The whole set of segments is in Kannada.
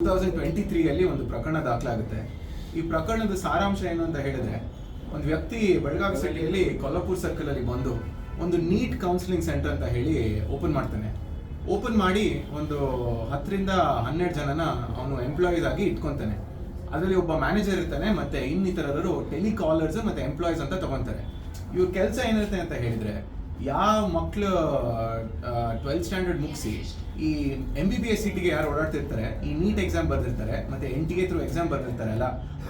2023 ಒಂದು ಪ್ರಕರಣ ದಾಖಲಾಗುತ್ತೆ. ಈ ಪ್ರಕರಣದ ಸಾರಾಂಶ ಏನು ಅಂತ ಹೇಳಿದ್ರೆ, ಒಂದು ವ್ಯಕ್ತಿ ಬೆಳಗಾವಿ ಸಿಟಿಯಲ್ಲಿ ಕೊಲ್ಲಾಪುರ್ ಸರ್ಕಲ್ ಅಲ್ಲಿ ಬಂದು ಒಂದು ನೀಟ್ ಕೌನ್ಸಿಲಿಂಗ್ ಸೆಂಟರ್ ಅಂತ ಹೇಳಿ ಓಪನ್ ಮಾಡ್ತಾನೆ. ಓಪನ್ ಮಾಡಿ ಒಂದು 10 ರಿಂದ 12 ಜನನ ಅವನು ಎಂಪ್ಲಾಯೀಸ್ ಆಗಿ ಇಟ್ಕೊಂತಾನೆ. ಅದರಲ್ಲಿ ಒಬ್ಬ ಮ್ಯಾನೇಜರ್ ಇರ್ತಾನೆ, ಮತ್ತೆ ಇನ್ನಿತರರು ಟೆಲಿಕಾಲರ್ಸ್ ಮತ್ತೆ ಎಂಪ್ಲಾಯೀಸ್ ಅಂತ ತಗೊಂತಾರೆ. ಇವ್ರ ಕೆಲಸ ಏನಿರುತ್ತೆ ಅಂತ ಹೇಳಿದ್ರೆ, ಯಾವ ಮಕ್ಕಳು 12th ಸ್ಟ್ಯಾಂಡರ್ಡ್ ಮುಗಿಸಿ ಈ MBBS ಸೀಟಿಗೆ ಯಾರು ಓಡಾಡ್ತಿರ್ತಾರೆ, ಈ ನೀಟ್ ಎಕ್ಸಾಮ್ ಬರ್ದಿರ್ತಾರೆ ಮತ್ತೆ NTA ಥ್ರೂ ಎಕ್ಸಾಮ್ ಬರ್ದಿರ್ತಾರಲ್ಲ,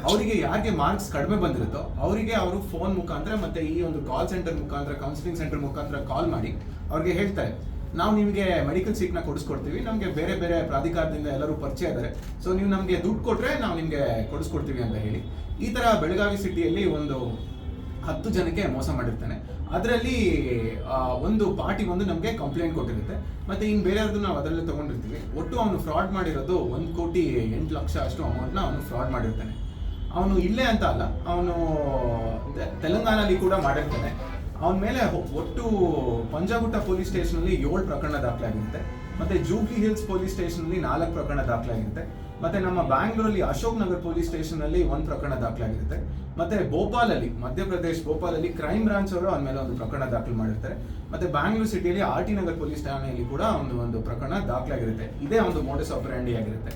ಅವರಿಗೆ ಯಾರಿಗೆ ಮಾರ್ಕ್ಸ್ ಕಡಿಮೆ ಬಂದಿರುತ್ತೋ ಅವರಿಗೆ ಅವರು ಫೋನ್ ಮುಖಾಂತರ ಮತ್ತೆ ಈ ಒಂದು ಕಾಲ್ ಸೆಂಟರ್ ಮುಖಾಂತರ, ಕೌನ್ಸಿಲಿಂಗ್ ಸೆಂಟರ್ ಮುಖಾಂತರ ಕಾಲ್ ಮಾಡಿ ಅವ್ರಿಗೆ ಹೇಳ್ತಾರೆ, ನಾವು ನಿಮಗೆ ಮೆಡಿಕಲ್ ಸೀಟ್ನ ಕೊಡಿಸ್ಕೊಡ್ತೀವಿ, ನಮಗೆ ಬೇರೆ ಬೇರೆ ಪ್ರಾಧಿಕಾರದಿಂದ ಎಲ್ಲರೂ ಪರಿಚಯ ಇದ್ದಾರೆ, ಸೊ ನೀವು ನಮಗೆ ದುಡ್ಡು ಕೊಟ್ಟರೆ ನಾವು ನಿಮಗೆ ಕೊಡಿಸ್ಕೊಡ್ತೀವಿ ಅಂತ ಹೇಳಿ ಈ ಥರ ಬೆಳಗಾವಿ ಸಿಟಿಯಲ್ಲಿ ಒಂದು 10 ಜನಕ್ಕೆ ಮೋಸ ಮಾಡಿರ್ತಾನೆ. ಅದರಲ್ಲಿ ಒಂದು ಪಾರ್ಟಿ ಬಂದು ನಮಗೆ ಕಂಪ್ಲೇಂಟ್ ಕೊಟ್ಟಿರುತ್ತೆ, ಮತ್ತೆ ಇನ್ನು ಬೇರೆಯವ್ರದ್ದು ನಾವು ಅದರಲ್ಲೇ ತೊಗೊಂಡಿರ್ತೀವಿ. ಒಟ್ಟು ಅವನು ಫ್ರಾಡ್ ಮಾಡಿರೋದು 1,08,00,000 ಅಷ್ಟು ಅಮೌಂಟ್ನ ಅವನು ಫ್ರಾಡ್ ಮಾಡಿರ್ತಾನೆ. ಅವನು ಇಲ್ಲೇ ಅಂತ ಅಲ್ಲ, ಅವನು ತೆಲಂಗಾಣಲ್ಲಿ ಕೂಡ ಮಾಡಿರ್ತಾನೆ. ಅವನ ಮೇಲೆ ಒಟ್ಟು ಪಂಜಾಗುಟ್ಟ ಪೊಲೀಸ್ ಸ್ಟೇಷನಲ್ಲಿ 7 ಪ್ರಕರಣ ದಾಖಲಾಗಿರುತ್ತೆ, ಮತ್ತೆ ಜೂಬ್ಲಿ ಹಿಲ್ಸ್ ಪೊಲೀಸ್ ಸ್ಟೇಷನಲ್ಲಿ 4 ಪ್ರಕರಣ ದಾಖಲಾಗಿರುತ್ತೆ, ಮತ್ತೆ ನಮ್ಮ ಬ್ಯಾಂಗ್ಳೂರಲ್ಲಿ ಅಶೋಕ್ ನಗರ್ ಪೊಲೀಸ್ ಸ್ಟೇಷನಲ್ಲಿ 1 ಪ್ರಕರಣ ದಾಖಲಾಗಿರುತ್ತೆ, ಮತ್ತೆ ಭೋಪಾಲಲ್ಲಿ, ಮಧ್ಯಪ್ರದೇಶ್ ಭೋಪಾಲಲ್ಲಿ ಕ್ರೈಮ್ ಬ್ರಾಂಚ್ ಅವರು ಅವನ ಮೇಲೆ ಒಂದು ಪ್ರಕರಣ ದಾಖಲು ಮಾಡಿರ್ತಾರೆ, ಮತ್ತೆ ಬ್ಯಾಂಗ್ಳೂರ್ ಸಿಟಿಯಲ್ಲಿ RT ನಗರ್ ಪೊಲೀಸ್ ಠಾಣೆಯಲ್ಲಿ ಕೂಡ ಒಂದು ಪ್ರಕರಣ ದಾಖಲಾಗಿರುತ್ತೆ. ಇದೇ ಒಂದು ಮೋಡಸ್ ಆಪರೆಂಡಿ ಆಗಿರುತ್ತೆ.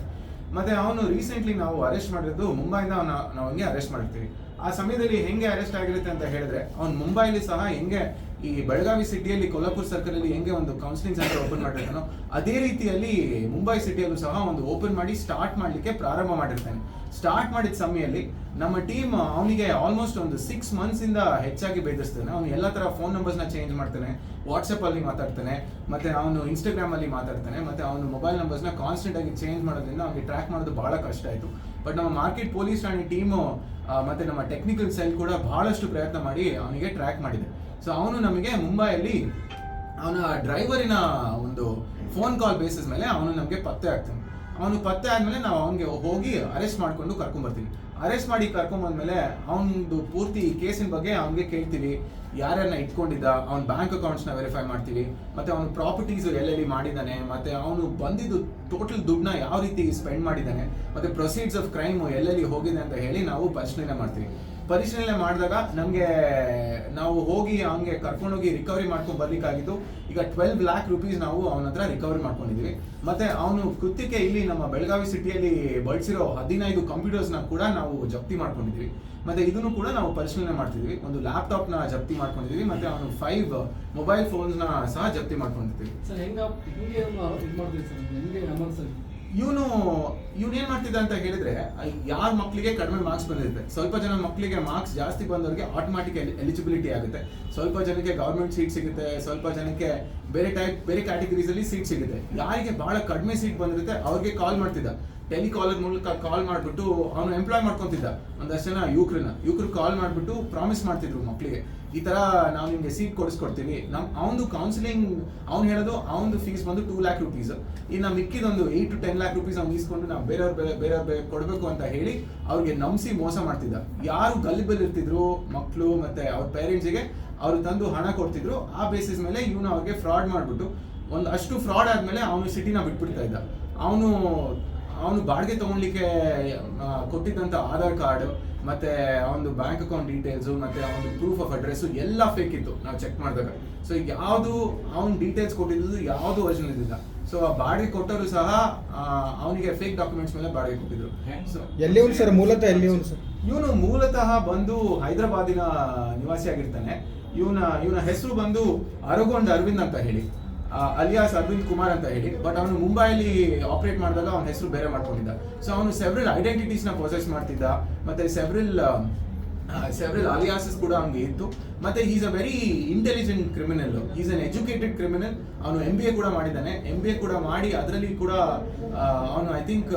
ಮತ್ತೆ ಅವನು ರೀಸೆಂಟ್ಲಿ ನಾವು ಅರೆಸ್ಟ್ ಮಾಡಿರೋದು ಮುಂಬೈಯಿಂದ ನಾವು ಹಂಗೆ ಅರೆಸ್ಟ್ ಮಾಡಿರ್ತೀವಿ. ಆ ಸಮಯದಲ್ಲಿ ಹೆಂಗೆ ಅರೆಸ್ಟ್ ಆಗಿರುತ್ತೆ ಅಂತ ಹೇಳಿದ್ರೆ, ಅವ್ನು ಮುಂಬೈಲಿ ಸಹ ಹೆಂಗೆ ಈ ಬೆಳಗಾವಿ ಸಿಟಿಯಲ್ಲಿ ಕೊಲ್ಲಾಪುರ್ ಸರ್ಕಲ್ ಅಲ್ಲಿ ಹೆಂಗೆ ಒಂದು ಕೌನ್ಸಿಲಿಂಗ್ ಸೆಂಟರ್ ಓಪನ್ ಮಾಡಿರ್ತಾನೋ, ಅದೇ ರೀತಿಯಲ್ಲಿ ಮುಂಬೈ ಸಿಟಿಯಲ್ಲೂ ಸಹ ಒಂದು ಓಪನ್ ಮಾಡಿ ಸ್ಟಾರ್ಟ್ ಮಾಡಲಿಕ್ಕೆ ಪ್ರಾರಂಭ ಮಾಡಿರ್ತಾನೆ. ಸ್ಟಾರ್ಟ್ ಮಾಡಿದ ಸಮಯದಲ್ಲಿ ನಮ್ಮ ಟೀಮ್ ಅವನಿಗೆ ಆಲ್ಮೋಸ್ಟ್ ಒಂದು 6 months ಇಂದ ಹೆಚ್ಚಾಗಿ ಬೇಧಿಸ್ತಾನೆ. ಅವನು ಎಲ್ಲ ತರ ಫೋನ್ ನಂಬರ್ಸ್ನ ಚೇಂಜ್ ಮಾಡ್ತಾನೆ, ವಾಟ್ಸಪ್ ಅಲ್ಲಿ ಮಾತಾಡ್ತಾನೆ, ಮತ್ತೆ ಅವನು ಇನ್ಸ್ಟಾಗ್ರಾಮ್ ಅಲ್ಲಿ ಮಾತಾಡ್ತಾನೆ, ಮತ್ತೆ ಅವನು ಮೊಬೈಲ್ ನಂಬರ್ಸ್ನ ಕಾನ್ಸ್ಟೆಂಟ್ ಆಗಿ ಚೇಂಜ್ ಮಾಡೋದ್ರಿಂದ ಅವನಿಗೆ ಟ್ರ್ಯಾಕ್ ಮಾಡೋದು ಬಹಳ ಕಷ್ಟ ಆಯಿತು. ಬಟ್ ನಮ್ಮ ಮಾರ್ಕೆಟ್ ಪೊಲೀಸ್ ಠಾಣೆ ಟೀಮು ಮತ್ತೆ ನಮ್ಮ ಟೆಕ್ನಿಕಲ್ ಸೆಲ್ ಕೂಡ ಬಹಳಷ್ಟು ಪ್ರಯತ್ನ ಮಾಡಿ ಅವನಿಗೆ ಟ್ರ್ಯಾಕ್ ಮಾಡಿದೆ. ಸೊ ಅವನು ನಮಗೆ ಮುಂಬೈಯಲ್ಲಿ ಅವನ ಡ್ರೈವರಿನ ಒಂದು ಫೋನ್ ಕಾಲ್ ಬೇಸಿಸ್ ಮೇಲೆ ಅವನು ನಮಗೆ ಪತ್ತೆ ಆಗ್ತಾನೆ. ಅವನು ಪತ್ತೆ ಆದಮೇಲೆ ನಾವು ಅವನಿಗೆ ಹೋಗಿ ಅರೆಸ್ಟ್ ಮಾಡಿಕೊಂಡು ಕರ್ಕೊಂಡ್ಬರ್ತೀವಿ. ಅರೆಸ್ಟ್ ಮಾಡಿ ಕರ್ಕೊಂಬಂದ್ಮೇಲೆ ಅವನದು ಪೂರ್ತಿ ಕೇಸಿನ ಬಗ್ಗೆ ಅವನಿಗೆ ಕೇಳ್ತೀವಿ, ಯಾರ್ಯಾರನ್ನ ಇಟ್ಕೊಂಡಿದ್ದ, ಅವ್ನ ಬ್ಯಾಂಕ್ ಅಕೌಂಟ್ಸ್ನ ವೆರಿಫೈ ಮಾಡ್ತೀವಿ, ಮತ್ತೆ ಅವನ ಪ್ರಾಪರ್ಟೀಸ್ ಎಲ್ಲೆಲ್ಲಿ ಮಾಡಿದ್ದಾನೆ, ಮತ್ತೆ ಅವನು ಬಂದಿದ್ದು ಟೋಟಲ್ ದುಡ್ಡನ್ನ ಯಾವ ರೀತಿ ಸ್ಪೆಂಡ್ ಮಾಡಿದ್ದಾನೆ, ಮತ್ತೆ ಪ್ರೊಸೀಡ್ಸ್ ಆಫ್ ಕ್ರೈಮ್ ಎಲ್ಲೆಲ್ಲಿ ಹೋಗಿದೆ ಅಂತ ಹೇಳಿ ನಾವು ಪರಿಶೀಲನೆ ಮಾಡ್ತೀವಿ. ಪರಿಶೀಲನೆ ಮಾಡಿದಾಗ ನಮಗೆ ನಾವು ಹೋಗಿ ಅವನಿಗೆ ಕರ್ಕೊಂಡೋಗಿ ರಿಕವರಿ ಮಾಡ್ಕೊಂಡು ಬರ್ಲಿಕ್ಕಾಗಿದ್ದು ಈಗ 12 lakh rupees ನಾವು ಅವನ ಹತ್ರ ರಿಕವರಿ ಮಾಡ್ಕೊಂಡಿದ್ದೀವಿ. ಮತ್ತೆ ಅವನು ಕೃತ್ಯಕ್ಕೆ ಇಲ್ಲಿ ನಮ್ಮ ಬೆಳಗಾವಿ ಸಿಟಿಯಲ್ಲಿ ಬಳಸಿರೋ 15 ಕಂಪ್ಯೂಟರ್ಸ್ನ ಕೂಡ ನಾವು ಜಪ್ತಿ ಮಾಡ್ಕೊಂಡಿದ್ದೀವಿ. ಮತ್ತೆ ಇದನ್ನು ಕೂಡ ನಾವು ಪರಿಶೀಲನೆ ಮಾಡ್ತಿದ್ವಿ. ಒಂದು ಲ್ಯಾಪ್ಟಾಪ್ನ ಜಪ್ತಿ ಮಾಡ್ಕೊಂಡಿದ್ದೀವಿ, ಮತ್ತೆ ಅವನು 5 ಮೊಬೈಲ್ ಫೋನ್ಸ್ನ ಸಹ ಜಪ್ತಿ ಮಾಡ್ಕೊಂಡಿದ್ದೀವಿ. ಇವನು ಏನ್ ಮಾಡ್ತಿದ್ದ ಅಂತ ಹೇಳಿದ್ರೆ, ಯಾರ ಮಕ್ಕಳಿಗೆ ಕಡಿಮೆ ಮಾರ್ಕ್ಸ್ ಬಂದಿರುತ್ತೆ, ಸ್ವಲ್ಪ ಜನ ಮಕ್ಕಳಿಗೆ ಮಾರ್ಕ್ಸ್ ಜಾಸ್ತಿ ಬಂದವರಿಗೆ ಆಟೋಮ್ಯಾಟಿಕ್ ಎಲಿಜಿಬಿಲಿಟಿ ಆಗುತ್ತೆ, ಸ್ವಲ್ಪ ಜನಕ್ಕೆ ಗವರ್ಮೆಂಟ್ ಸೀಟ್ ಸಿಗುತ್ತೆ, ಸ್ವಲ್ಪ ಜನಕ್ಕೆ ಬೇರೆ ಕ್ಯಾಟಗರೀಸ್ ಅಲ್ಲಿ ಸೀಟ್ ಸಿಗುತ್ತೆ. ಯಾರಿಗೆ ಬಹಳ ಕಡಿಮೆ ಸೀಟ್ ಬಂದಿರುತ್ತೆ ಅವ್ರಿಗೆ ಕಾಲ್ ಮಾಡ್ತಿದ್ದ, ಟೆಲಿಕಾಲರ್ ಮೂಲಕ ಕಾಲ್ ಮಾಡಿಬಿಟ್ಟು ಅವನು ಎಂಪ್ಲಾಯ್ ಮಾಡ್ಕೊತಿದ್ದ. ಒಂದಷ್ಟು ಜನ ಯುವಕರು ಕಾಲ್ ಮಾಡಿಬಿಟ್ಟು ಪ್ರಾಮಿಸ್ ಮಾಡ್ತಿದ್ರು ಮಕ್ಕಳಿಗೆ, ಈ ತರ ನಾವು ನಿಮ್ಗೆ ಸೀಟ್ ಕೊಡಿಸ್ಕೊಡ್ತೀವಿ. ಅವನು ಕೌನ್ಸಿಲಿಂಗ್ ಅವ್ನು ಹೇಳೋದು ಅವನದು ಫೀಸ್ ಬಂದು 2 lakh rupees, ಇನ್ನು ಮಿಕ್ಕಿದೊಂದು 8 to 10 lakh rupees ಅವ್ನು ಇಸ್ಕೊಂಡು ನಾವು ಬೇರೆಯವ್ರ ಕೊಡಬೇಕು ಅಂತ ಹೇಳಿ ಅವ್ರಿಗೆ ನಂಬಿಸಿ ಮೋಸ ಮಾಡ್ತಿದ್ದ. ಯಾರು ಗಲಿಬಲ್ ಇರ್ತಿದ್ರು ಮಕ್ಕಳು ಮತ್ತೆ ಅವ್ರ ಪೇರೆಂಟ್ಸಿಗೆ ಅವ್ರು ತಂದು ಹಣ ಕೊಡ್ತಿದ್ರು. ಆ ಬೇಸಿಸ್ ಮೇಲೆ ಇವನು ಅವ್ರಿಗೆ ಫ್ರಾಡ್ ಮಾಡಿಬಿಟ್ಟು ಅಷ್ಟು ಫ್ರಾಡ್ ಆದ್ಮೇಲೆ ಅವನು ಸಿಟಿನ ಬಿಟ್ಬಿಡ್ತಾ ಇದ್ದ. ಅವನು ಬಾಡಿಗೆ ತಗೊಳ್ಲಿಕ್ಕೆ ಕೊಟ್ಟಿದ್ದಂಥ ಆಧಾರ್ ಕಾರ್ಡ್ ಮತ್ತೆ ಅವನು ಬ್ಯಾಂಕ್ ಅಕೌಂಟ್ ಡೀಟೇಲ್ಸ್ ಮತ್ತೆ ಅವನು ಪ್ರೂಫ್ ಆಫ್ ಅಡ್ರೆಸ್ ಎಲ್ಲ ಫೇಕ್ ಇತ್ತು ನಾವು ಚೆಕ್ ಮಾಡಿದಾಗ. ಸೊ ಯಾವುದು ಅವನು ಡೀಟೇಲ್ಸ್ ಕೊಟ್ಟಿದ್ದು ಯಾವುದು ಒರಿಜಿನಲ್ ಇದ್ದಿಲ್ಲ. ಸೊ ಆ ಬಾಡಿಗೆ ಕೊಟ್ಟರು ಸಹ ಅವನಿಗೆ ಫೇಕ್ ಡಾಕ್ಯುಮೆಂಟ್ಸ್ ಮೇಲೆ ಬಾಡಿಗೆ ಕೊಟ್ಟಿದ್ರು. ಸೊ ಇವನು ಮೂಲತಃ ಬಂದು ಹೈದರಾಬಾದಿನ ನಿವಾಸಿಯಾಗಿರ್ತಾನೆ. ಇವನ ಹೆಸರು ಬಂದು ಅರವಿಂದ್ ಅಂತ ಹೇಳಿ, ಅಲಿಯಾಸ್ ಅರವಿಂದ್ ಕುಮಾರ್ ಅಂತ ಹೇಳಿ. ಬಟ್ ಅವನು ಮುಂಬೈಲಿ ಆಪರೇಟ್ ಮಾಡಿದಾಗ ಅವನ ಹೆಸರು ಬೇರೆ ಮಾಡ್ಕೊಂಡಿದ್ದ. ಸೊ ಅವನು ಸೆವ್ರಲ್ ಐಡೆಂಟಿಟೀಸ್ನ ಪೊಸೆಸ್ ಮಾಡ್ತಿದ್ದ, ಮತ್ತೆ ಸೆವ್ರಲ್ ಅಲಿಯಾಸಸ್ ಕೂಡ ಅವನಿಗೆ ಇತ್ತು. ಮತ್ತೆ is a very intelligent criminal, is an educated criminal. ಅವನು MBA ಕೂಡ ಮಾಡಿದ್ದಾನೆ. MBA ಕೂಡ ಮಾಡಿ ಅದರಲ್ಲಿ ಕೂಡ ಅವನು ಐ ಥಿಂಕ್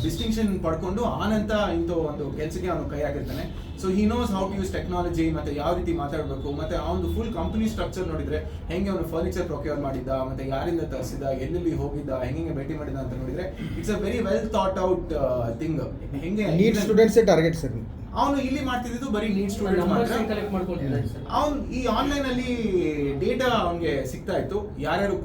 ಡಿಸ್ಟಿಂಕ್ಷನ್ ಪಡ್ಕೊಂಡು ಆನಂತರ ಇಂಥ ಒಂದು ಕೆಲಸಕ್ಕೆ ಅವನು ಕೈ ಹಾಕಿರ್ತಾನೆ. So he knows how to use technology, ಮತ್ತೆ ಯಾವ ರೀತಿ ಮಾತಾಡಬೇಕು, ಮತ್ತೆ ಅವನು ಫುಲ್ ಕಂಪನಿ ಸ್ಟ್ರಕ್ಚರ್ ನೋಡಿದ್ರೆ ಹೆಂಗೆ ಅವನು ಫರ್ನಿಚರ್ ಪ್ರೊಕ್ಯೂರ್ ಮಾಡಿದ್ದ, ಮತ್ತೆ ಯಾರಿಂದ ತರಿಸಿದ, ಎಲ್ಲೆಲ್ಲಿ ಹೋಗಿದ್ದ, ಹೆಂಗೆ ಭೇಟಿ ಮಾಡಿದ ಅಂತ ನೋಡಿದ್ರೆ it's a very well thought out thing. ಹೆಂಗೆ ಸ್ಟೂಡೆಂಟ್ಸ್ ಟಾರ್ಗೆಟ್ ಸರ್ ಅವನು ಇಲ್ಲಿ ಮಾಡ್ತಿದ್ದು ಬರೀ ನೀಟ್ ಸ್ಟೂಡೆಂಟ್ ಮಾತ್ರ. ಅವನು ಈ ಆನ್ಲೈನ್ ಅಲ್ಲಿ ಡೇಟಾ ಅವನಿಗೆ ಸಿಗ್ತಾ ಇತ್ತು, ಯಾರ್ಯಾರು